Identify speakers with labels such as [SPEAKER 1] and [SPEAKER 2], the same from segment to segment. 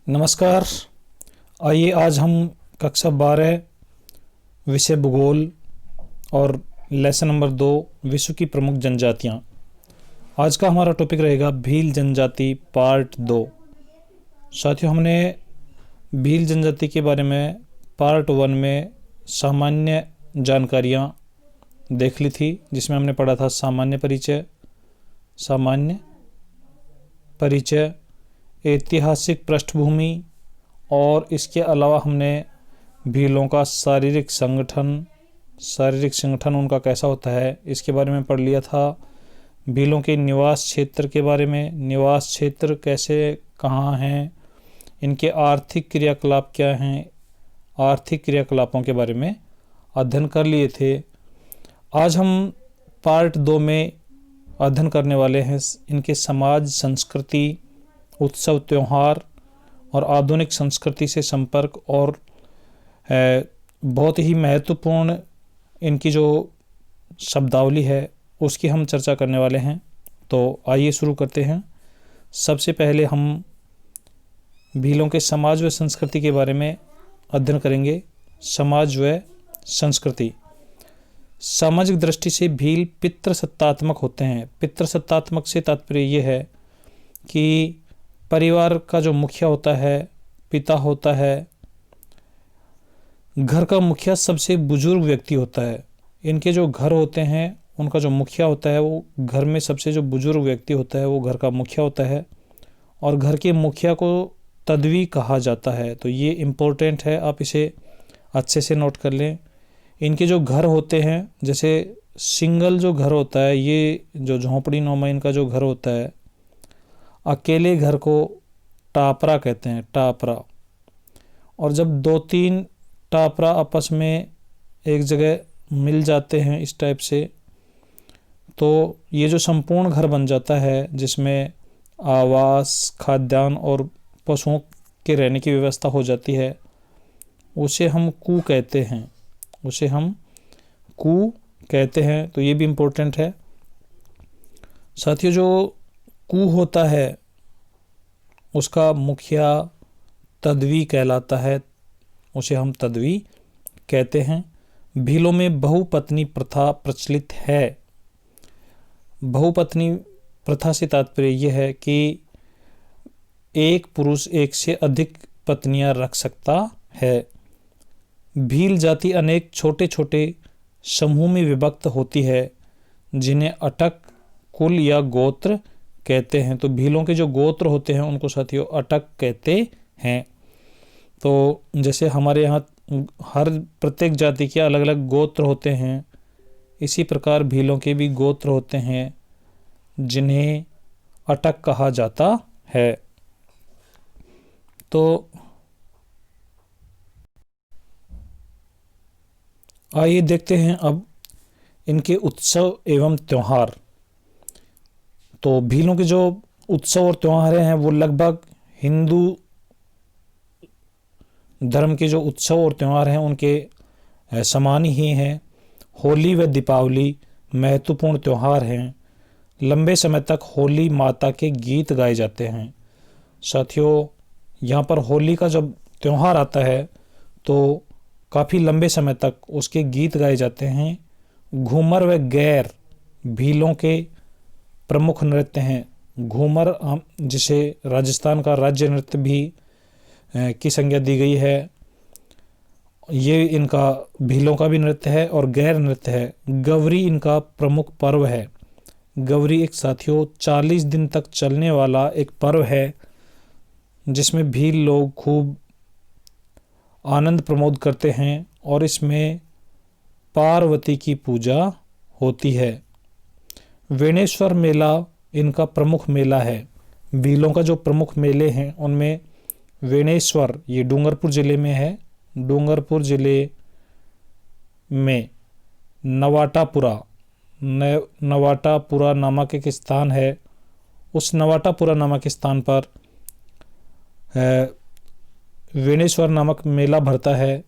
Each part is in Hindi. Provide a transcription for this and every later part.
[SPEAKER 1] नमस्कार। आइए आज हम कक्षा 12 विषय भूगोल और लेसन नंबर 2 विश्व की प्रमुख जनजातियाँ। आज का हमारा टॉपिक रहेगा भील जनजाति पार्ट 2। साथियों, हमने भील जनजाति के बारे में पार्ट 1 में सामान्य जानकारियाँ देख ली थी, जिसमें हमने पढ़ा था सामान्य परिचय, ऐतिहासिक पृष्ठभूमि और इसके अलावा हमने भीलों का शारीरिक संगठन उनका कैसा होता है इसके बारे में पढ़ लिया था। भीलों के निवास क्षेत्र के बारे में, निवास क्षेत्र कैसे कहाँ हैं, इनके आर्थिक क्रियाकलाप क्या हैं, आर्थिक क्रियाकलापों के बारे में अध्ययन कर लिए थे। आज हम पार्ट 2 में अध्ययन करने वाले हैं इनके समाज, संस्कृति, उत्सव, त्यौहार और आधुनिक संस्कृति से संपर्क और बहुत ही महत्वपूर्ण इनकी जो शब्दावली है उसकी हम चर्चा करने वाले हैं। तो आइए शुरू करते हैं। सबसे पहले हम भीलों के समाज व संस्कृति के बारे में अध्ययन करेंगे। समाज व संस्कृति। सामाजिक दृष्टि से भील पितृसत्तात्मक होते हैं। पितृसत्तात्मक से तात्पर्य ये है कि परिवार का जो मुखिया होता है, पिता होता है, घर का मुखिया सबसे बुजुर्ग व्यक्ति होता है। इनके जो घर होते हैं उनका जो मुखिया होता है वो घर में सबसे जो बुजुर्ग व्यक्ति होता है वो घर का मुखिया होता है और घर के मुखिया को तदवी कहा जाता है। तो ये इम्पोर्टेंट है, आप इसे अच्छे से नोट कर लें। इनके जो घर होते हैं, जैसे सिंगल जो घर होता है, ये जो झोंपड़ी नुमा इनका जो घर होता है, अकेले घर को टापरा कहते हैं, टापरा। और जब 2-3 टापरा आपस में एक जगह मिल जाते हैं इस टाइप से, तो ये जो संपूर्ण घर बन जाता है जिसमें आवास, खाद्यान्न और पशुओं के रहने की व्यवस्था हो जाती है, उसे हम कू कहते हैं। तो ये भी इम्पोर्टेंट है साथियों। जो कू होता है उसका मुखिया तदवी कहलाता है, उसे हम तदवी कहते हैं। भीलों में बहुपत्नी प्रथा प्रचलित है। बहुपत्नी प्रथा से तात्पर्य यह है कि एक पुरुष एक से अधिक पत्नियां रख सकता है। भील जाति अनेक छोटे छोटे समूह में विभक्त होती है जिन्हें अटक, कुल या गोत्र कहते हैं। तो भीलों के जो गोत्र होते हैं उनको साथियों अटक कहते हैं। तो जैसे हमारे यहाँ हर प्रत्येक जाति के अलग अलग गोत्र होते हैं, इसी प्रकार भीलों के भी गोत्र होते हैं जिन्हें अटक कहा जाता है। तो आइए देखते हैं अब इनके उत्सव एवं त्यौहार। तो भीलों के जो उत्सव और त्यौहार हैं वो लगभग हिंदू धर्म के जो उत्सव और त्यौहार हैं उनके समान ही हैं। होली व दीपावली महत्वपूर्ण त्यौहार हैं। लंबे समय तक होली माता के गीत गाए जाते हैं। साथियों, यहाँ पर होली का जब त्यौहार आता है तो काफ़ी लंबे समय तक उसके गीत गाए जाते हैं। घूमर व गैर भीलों के प्रमुख नृत्य हैं। घूमर जिसे राजस्थान का राज्य नृत्य भी की संज्ञा दी गई है, ये इनका भीलों का भी नृत्य है और गैर नृत्य है। गवरी इनका प्रमुख पर्व है। गवरी एक साथियों 40 दिन तक चलने वाला एक पर्व है जिसमें भील लोग खूब आनंद प्रमोद करते हैं और इसमें पार्वती की पूजा होती है। वेणेश्वर मेला इनका प्रमुख मेला है। भीलों का जो प्रमुख मेले हैं उनमें वेणेश्वर, ये डूंगरपुर ज़िले में है। डूंगरपुर ज़िले में नवाटापुरा नामक एक स्थान है। उस नवाटापुरा नामक स्थान पर वेणेश्वर नामक मेला भरता है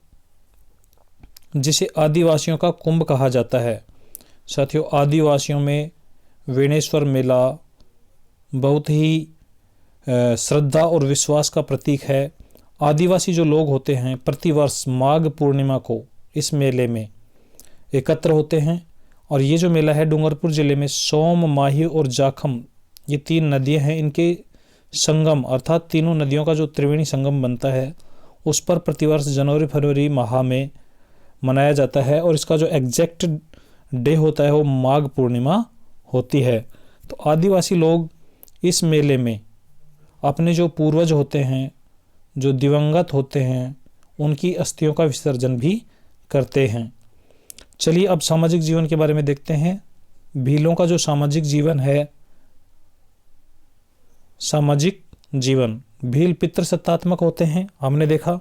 [SPEAKER 1] जिसे आदिवासियों का कुंभ कहा जाता है। साथियों, आदिवासियों में वेणेश्वर मेला बहुत ही श्रद्धा और विश्वास का प्रतीक है। आदिवासी जो लोग होते हैं प्रतिवर्ष माघ पूर्णिमा को इस मेले में एकत्र होते हैं। और ये जो मेला है डूंगरपुर ज़िले में सोम, माही और जाखम, ये 3 नदियाँ हैं, इनके संगम अर्थात तीनों नदियों का जो त्रिवेणी संगम बनता है उस पर प्रतिवर्ष जनवरी फरवरी माह में मनाया जाता है। और इसका जो एग्जैक्ट डे होता है वो माघ पूर्णिमा होती है। तो आदिवासी लोग इस मेले में अपने जो पूर्वज होते हैं, जो दिवंगत होते हैं, उनकी अस्थियों का विसर्जन भी करते हैं। चलिए अब सामाजिक जीवन के बारे में देखते हैं। भीलों का जो सामाजिक जीवन है, सामाजिक जीवन, भील पितृसत्तात्मक होते हैं। हमने देखा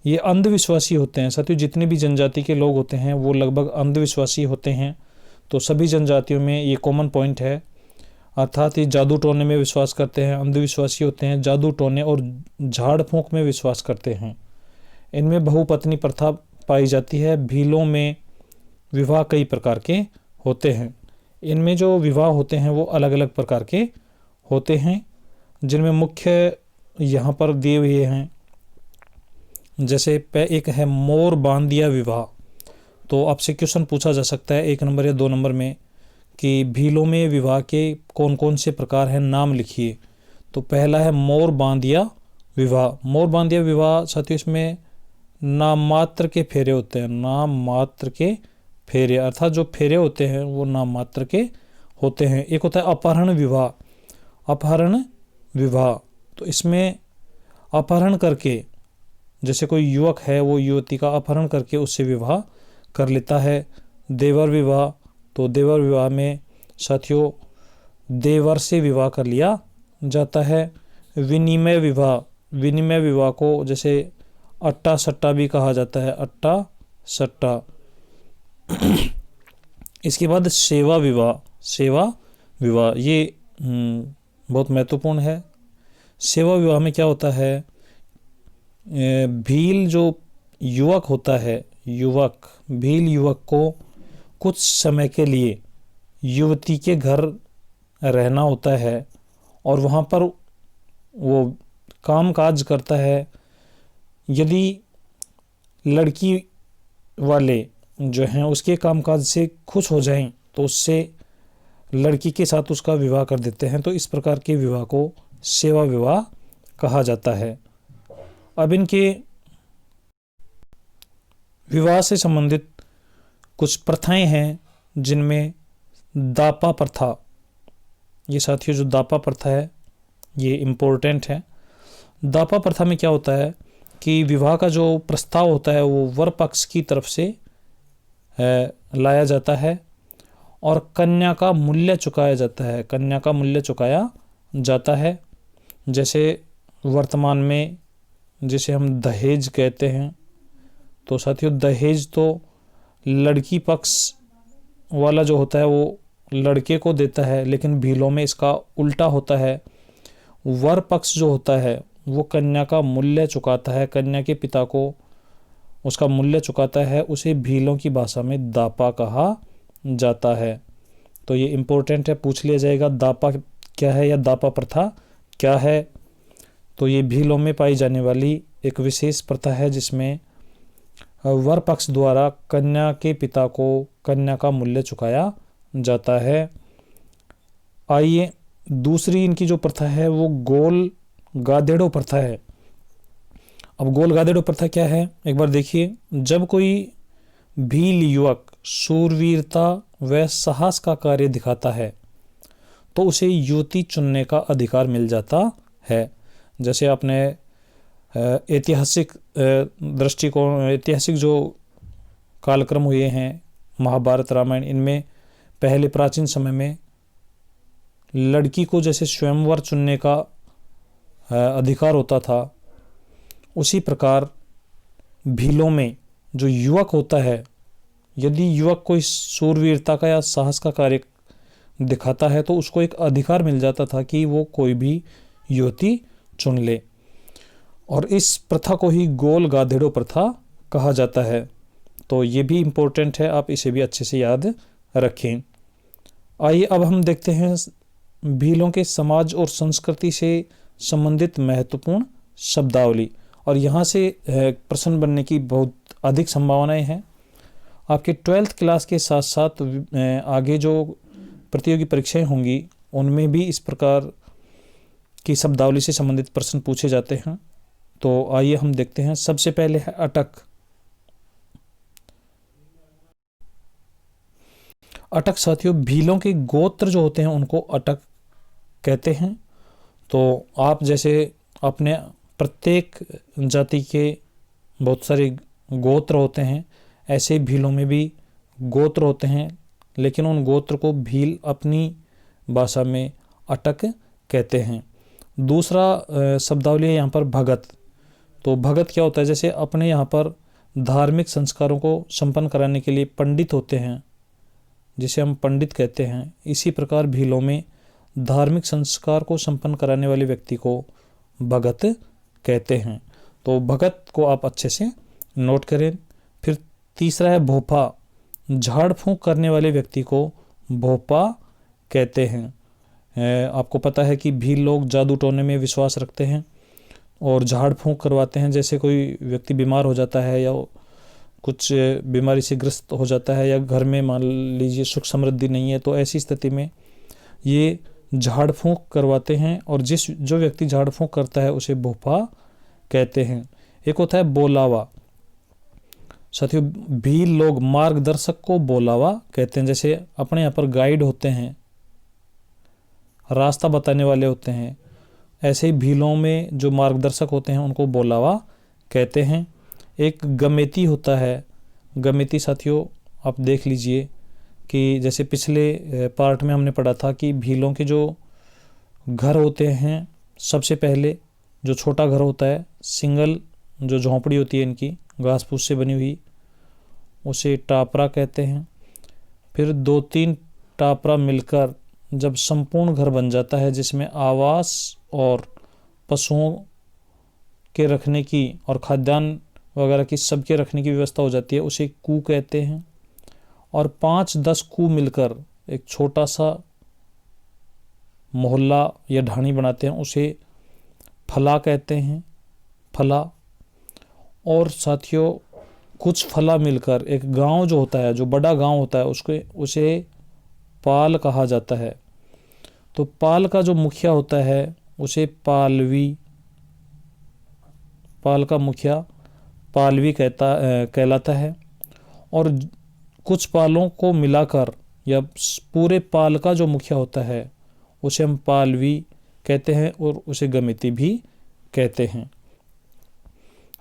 [SPEAKER 1] ये अंधविश्वासी होते हैं। साथियों जितने भी जनजाति के लोग होते हैं वो लगभग अंधविश्वासी होते हैं। तो सभी जनजातियों में ये कॉमन पॉइंट है, अर्थात ये जादू टोने में विश्वास करते हैं, अंधविश्वासी होते हैं, जादू टोने और झाड़ फूंक में विश्वास करते हैं। इनमें बहुपत्नी प्रथा पाई जाती है। भीलों में विवाह कई प्रकार के होते हैं। इनमें जो विवाह होते हैं वो अलग अलग प्रकार के होते हैं, जिनमें मुख्य यहाँ पर दिए हुए हैं। जैसे एक है मोर बांदिया विवाह। तो आपसे क्वेश्चन पूछा जा सकता है 1 नंबर या 2 नंबर में कि भीलों में विवाह के कौन कौन से प्रकार हैं, नाम लिखिए। तो पहला है मोर बांदिया विवाह। मोर बांदिया विवाह साथियों इसमें नाम मात्र के फेरे होते हैं। नाम मात्र के फेरे अर्थात जो फेरे होते हैं वो नाम मात्र के होते हैं। एक होता है अपहरण विवाह। अपहरण विवाह तो इसमें अपहरण करके, जैसे कोई युवक है वो युवती का अपहरण करके उससे विवाह कर लेता है। देवर विवाह, तो देवर विवाह में साथियों देवर से विवाह कर लिया जाता है। विनिमय विवाह, विनिमय विवाह को जैसे अट्टा सट्टा भी कहा जाता है, अट्टा सट्टा। इसके बाद सेवा विवाह। सेवा विवाह ये बहुत महत्वपूर्ण है। सेवा विवाह में क्या होता है, भील जो युवक होता है, युवक भील युवक को कुछ समय के लिए युवती के घर रहना होता है और वहाँ पर वो काम काज करता है। यदि लड़की वाले जो हैं उसके कामकाज से खुश हो जाएं तो उससे लड़की के साथ उसका विवाह कर देते हैं। तो इस प्रकार के विवाह को सेवा विवाह कहा जाता है। अब इनके विवाह से संबंधित कुछ प्रथाएं हैं, जिनमें दापा प्रथा, ये साथियों जो दापा प्रथा है ये इम्पोर्टेंट है। दापा प्रथा में क्या होता है कि विवाह का जो प्रस्ताव होता है वो वर पक्ष की तरफ से लाया जाता है और कन्या का मूल्य चुकाया जाता है। कन्या का मूल्य चुकाया जाता है। जैसे वर्तमान में जिसे हम दहेज कहते हैं, तो साथियों दहेज तो लड़की पक्ष वाला जो होता है वो लड़के को देता है, लेकिन भीलों में इसका उल्टा होता है। वर पक्ष जो होता है वो कन्या का मूल्य चुकाता है, कन्या के पिता को उसका मूल्य चुकाता है। उसे भीलों की भाषा में दापा कहा जाता है। तो ये इम्पोर्टेंट है, पूछ लिया जाएगा दापा क्या है या दापा प्रथा क्या है। तो ये भीलों में पाई जाने वाली एक विशेष प्रथा है जिसमें वर पक्ष द्वारा कन्या के पिता को कन्या का मूल्य चुकाया जाता है। आइए दूसरी इनकी जो प्रथा है वो गोल गादेड़ो प्रथा है। अब गोल गादेड़ो प्रथा क्या है एक बार देखिए। जब कोई भील युवक शूरवीरता व साहस का कार्य दिखाता है तो उसे युवती चुनने का अधिकार मिल जाता है। जैसे आपने ऐतिहासिक दृष्टिकोण, ऐतिहासिक जो कालक्रम हुए हैं महाभारत रामायण, इनमें पहले प्राचीन समय में लड़की को जैसे स्वयंवर चुनने का अधिकार होता था, उसी प्रकार भीलों में जो युवक होता है, यदि युवक कोई शूरवीरता का या साहस का कार्य दिखाता है तो उसको एक अधिकार मिल जाता था कि वो कोई भी युवती चुन ले। और इस प्रथा को ही गोल गाधेड़ो प्रथा कहा जाता है। तो ये भी इम्पोर्टेंट है, आप इसे भी अच्छे से याद रखें। आइए अब हम देखते हैं भीलों के समाज और संस्कृति से संबंधित महत्वपूर्ण शब्दावली। और यहाँ से प्रश्न बनने की बहुत अधिक संभावनाएं हैं। आपके 12th क्लास के साथ साथ आगे जो प्रतियोगी परीक्षाएं होंगी उनमें भी इस प्रकार की शब्दावली से संबंधित प्रश्न पूछे जाते हैं। तो आइए हम देखते हैं। सबसे पहले है अटक। अटक साथियों, भीलों के गोत्र जो होते हैं उनको अटक कहते हैं। तो आप जैसे अपने प्रत्येक जाति के बहुत सारे गोत्र होते हैं, ऐसे भीलों में भी गोत्र होते हैं, लेकिन उन गोत्र को भील अपनी भाषा में अटक कहते हैं। दूसरा शब्दावली है यहाँ पर भगत। तो भगत क्या होता है? जैसे अपने यहाँ पर धार्मिक संस्कारों को संपन्न कराने के लिए पंडित होते हैं, जिसे हम पंडित कहते हैं, इसी प्रकार भीलों में धार्मिक संस्कार को संपन्न कराने वाले व्यक्ति को भगत कहते हैं। तो भगत को आप अच्छे से नोट करें। फिर तीसरा है भोपा। झाड़ फूंक करने वाले व्यक्ति को भोपा कहते हैं। आपको पता है कि भील लोग जादू टोने में विश्वास रखते हैं और झाड़ फूंक करवाते हैं। जैसे कोई व्यक्ति बीमार हो जाता है या कुछ बीमारी से ग्रस्त हो जाता है या घर में मान लीजिए सुख समृद्धि नहीं है, तो ऐसी स्थिति में ये झाड़ फूंक करवाते हैं और जो व्यक्ति झाड़ फूंक करता है उसे भोपा कहते हैं। एक होता है बोलावा। साथियों, भील लोग मार्गदर्शक को बोलावा कहते हैं। जैसे अपने यहाँ पर गाइड होते हैं, रास्ता बताने वाले होते हैं, ऐसे ही भीलों में जो मार्गदर्शक होते हैं उनको बोलावा कहते हैं। एक गमेती होता है। गमेती साथियों, आप देख लीजिए कि जैसे पिछले पार्ट में हमने पढ़ा था कि भीलों के जो घर होते हैं, सबसे पहले जो छोटा घर होता है, सिंगल जो झोंपड़ी होती है इनकी घास फूस से बनी हुई, उसे टापरा कहते हैं। फिर 2-3 टापरा मिलकर जब संपूर्ण घर बन जाता है, जिसमें आवास और पशुओं के रखने की और खाद्यान्न वगैरह की सबके रखने की व्यवस्था हो जाती है, उसे कू कहते हैं। और 5-10 कू मिलकर एक छोटा सा मोहल्ला या ढाणी बनाते हैं, उसे फला कहते हैं। फला। और साथियों, कुछ फला मिलकर एक गांव जो होता है, जो बड़ा गांव होता है, उसे पाल कहा जाता है। तो पाल का जो मुखिया होता है उसे पालवी, पाल का मुखिया पालवी कहलाता है। और कुछ पालों को मिलाकर या पूरे पाल का जो मुखिया होता है उसे हम पालवी कहते हैं और उसे गमेती भी कहते हैं।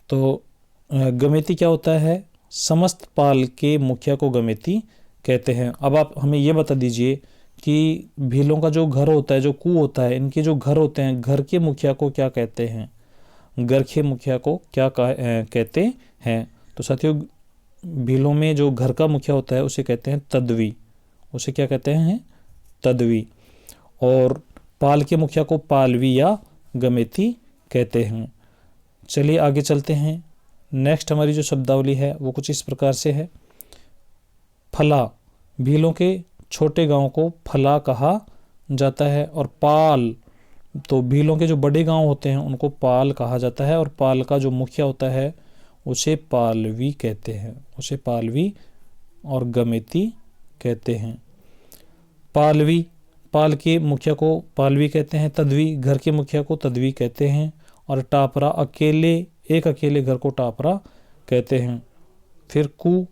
[SPEAKER 1] तो गमेती क्या होता है? समस्त पाल के मुखिया को गमेती कहते हैं। अब आप हमें ये बता दीजिए कि भीलों का जो घर होता है, जो कू होता है, इनके जो घर होते हैं, घर के मुखिया को क्या कहते हैं? गरखे मुखिया को क्या कहते हैं? तो साथियों, भीलों में जो घर का मुखिया होता है उसे कहते हैं तदवी। उसे क्या कहते हैं? तदवी। और पाल के मुखिया को पालवी या गमेती कहते हैं। चलिए आगे चलते हैं। नेक्स्ट हमारी जो शब्दावली है वो कुछ इस प्रकार से है। फला। भीलों के छोटे गांव को फला कहा जाता है। और पाल, तो भीलों के जो बड़े गांव होते हैं उनको पाल कहा जाता है। और पाल का जो मुखिया होता है उसे पालवी कहते हैं। उसे पालवी और गमेती कहते हैं। पालवी, पाल के मुखिया को पालवी कहते हैं। तदवी, घर के मुखिया को तदवी कहते हैं। और टापरा, एक अकेले घर को टापरा कहते हैं। फिर कू,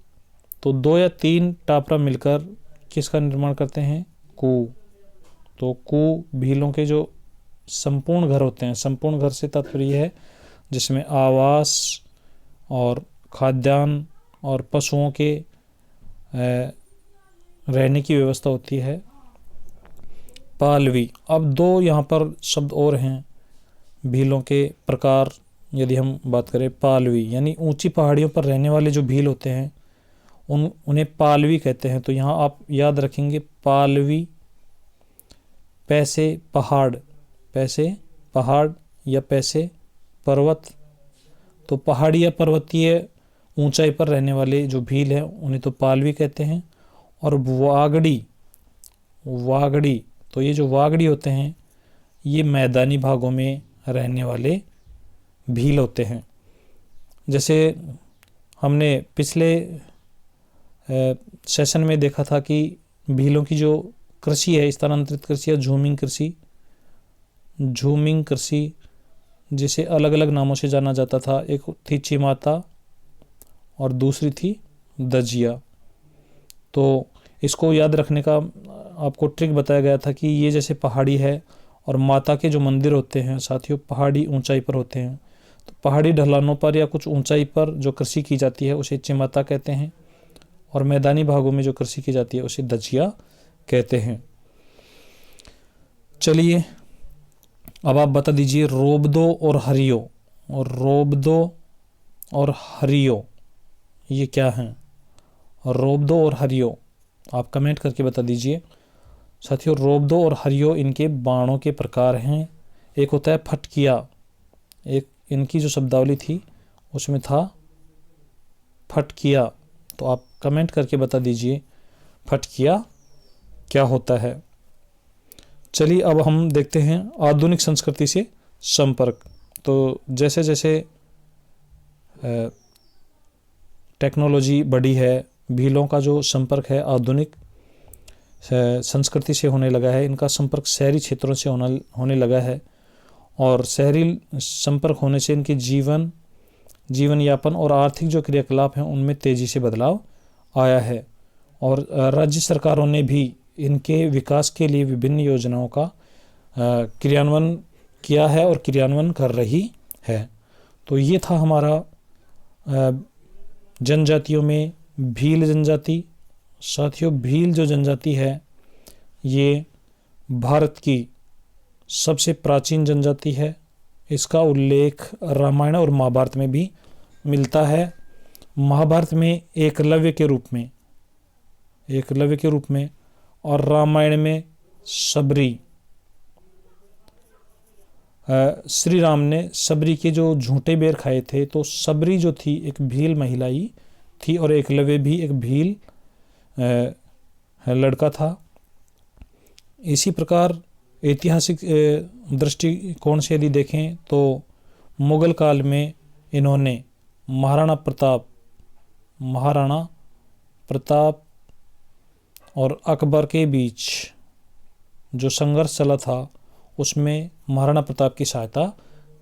[SPEAKER 1] तो 2 या 3 टापरा मिलकर किसका निर्माण करते हैं? कू। तो कू भीलों के जो संपूर्ण घर होते हैं, संपूर्ण घर से तात्पर्य है जिसमें आवास और खाद्यान्न और पशुओं के रहने की व्यवस्था होती है। पालवी। अब 2 यहाँ पर शब्द और हैं भीलों के प्रकार। यदि हम बात करें पालवी, यानी ऊंची पहाड़ियों पर रहने वाले जो भील होते हैं उन्हें पालवी कहते हैं। तो यहाँ आप याद रखेंगे, पालवी पैसे पहाड़, पैसे पहाड़ या पैसे पर्वत। तो पहाड़ी या पर्वतीय ऊंचाई पर रहने वाले जो भील हैं उन्हें तो पालवी कहते हैं। और वागड़ी, वागड़ी, तो ये जो वागड़ी होते हैं ये मैदानी भागों में रहने वाले भील होते हैं। जैसे हमने पिछले सेशन में देखा था कि भीलों की जो कृषि है, स्थानांतरित कृषि या झूमिंग कृषि जिसे अलग अलग नामों से जाना जाता था, एक थी चिमाता और दूसरी थी दजिया। तो इसको याद रखने का आपको ट्रिक बताया गया था कि ये जैसे पहाड़ी है और माता के जो मंदिर होते हैं साथियों पहाड़ी ऊंचाई पर होते हैं, तो पहाड़ी ढलानों पर या कुछ ऊंचाई पर जो कृषि की जाती है उसे चिमाता कहते हैं, और मैदानी भागों में जो कृषि की जाती है उसे दजिया कहते हैं। चलिए अब आप बता दीजिए रोबदो और हरियो ये क्या हैं? रोबदो और हरियो आप कमेंट करके बता दीजिए। साथियों रोबदो और हरियो इनके बाणों के प्रकार हैं। एक होता है फटकिया, एक इनकी जो शब्दावली थी उसमें था फटकिया। तो आप कमेंट करके बता दीजिए फटकिया क्या होता है। चलिए अब हम देखते हैं आधुनिक संस्कृति से संपर्क। तो जैसे जैसे टेक्नोलॉजी बढ़ी है, भीलों का जो संपर्क है आधुनिक संस्कृति से होने लगा है। इनका संपर्क शहरी क्षेत्रों से होने लगा है, और शहरी संपर्क होने से इनके जीवन यापन और आर्थिक जो क्रियाकलाप हैं उनमें तेज़ी से बदलाव आया है। और राज्य सरकारों ने भी इनके विकास के लिए विभिन्न योजनाओं का क्रियान्वयन किया है और क्रियान्वयन कर रही है। तो ये था हमारा जनजातियों में भील जनजाति। साथियों भील जो जनजाति है ये भारत की सबसे प्राचीन जनजाति है। इसका उल्लेख रामायण और महाभारत में भी मिलता है। महाभारत में एकलव्य के रूप में और रामायण में सबरी। श्री राम ने सबरी के जो झूठे बेर खाए थे, तो सबरी जो थी एक भील महिला ही थी और एकलव्य भी एक भील लड़का था। इसी प्रकार ऐतिहासिक दृष्टिकोण से यदि देखें तो मुगल काल में इन्होंने महाराणा प्रताप और अकबर के बीच जो संघर्ष चला था उसमें महाराणा प्रताप की सहायता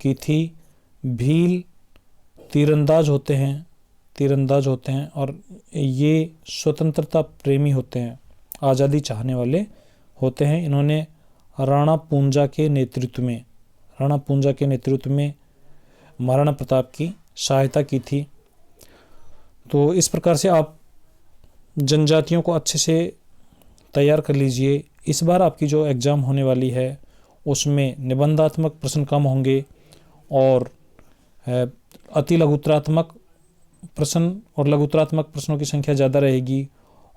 [SPEAKER 1] की थी। भील तीरंदाज होते हैं और ये स्वतंत्रता प्रेमी होते हैं, आज़ादी चाहने वाले होते हैं। इन्होंने राणा पूंजा के नेतृत्व में महाराणा प्रताप की सहायता की थी। तो इस प्रकार से आप जनजातियों को अच्छे से तैयार कर लीजिए। इस बार आपकी जो एग्ज़ाम होने वाली है उसमें निबंधात्मक प्रश्न कम होंगे और अति लघुत्तरात्मक प्रश्न और लघुत्तरात्मक प्रश्नों की संख्या ज़्यादा रहेगी,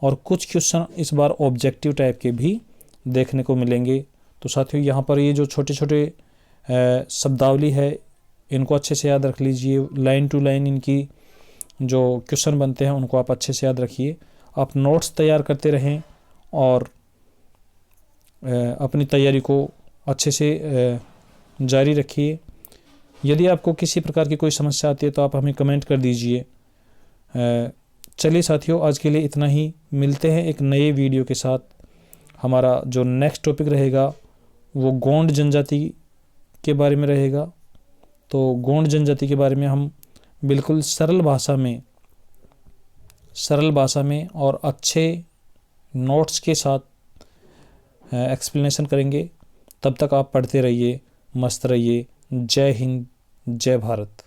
[SPEAKER 1] और कुछ क्वेश्चन इस बार ऑब्जेक्टिव टाइप के भी देखने को मिलेंगे। तो साथियों यहाँ पर ये जो छोटे छोटे शब्दावली है इनको अच्छे से याद रख लीजिए। लाइन टू लाइन इनकी जो क्वेश्चन बनते हैं उनको आप अच्छे से याद रखिए। आप नोट्स तैयार करते रहें और अपनी तैयारी को अच्छे से जारी रखिए। यदि आपको किसी प्रकार की कोई समस्या आती है तो आप हमें कमेंट कर दीजिए। चलिए साथियों आज के लिए इतना ही। मिलते हैं एक नए वीडियो के साथ। हमारा जो नेक्स्ट टॉपिक रहेगा वो गोंड जनजाति के बारे में रहेगा। तो गोंड जनजाति के बारे में हम बिल्कुल सरल भाषा में और अच्छे नोट्स के साथ एक्सप्लेनेशन करेंगे। तब तक आप पढ़ते रहिए, मस्त रहिए। जय हिंद, जय भारत।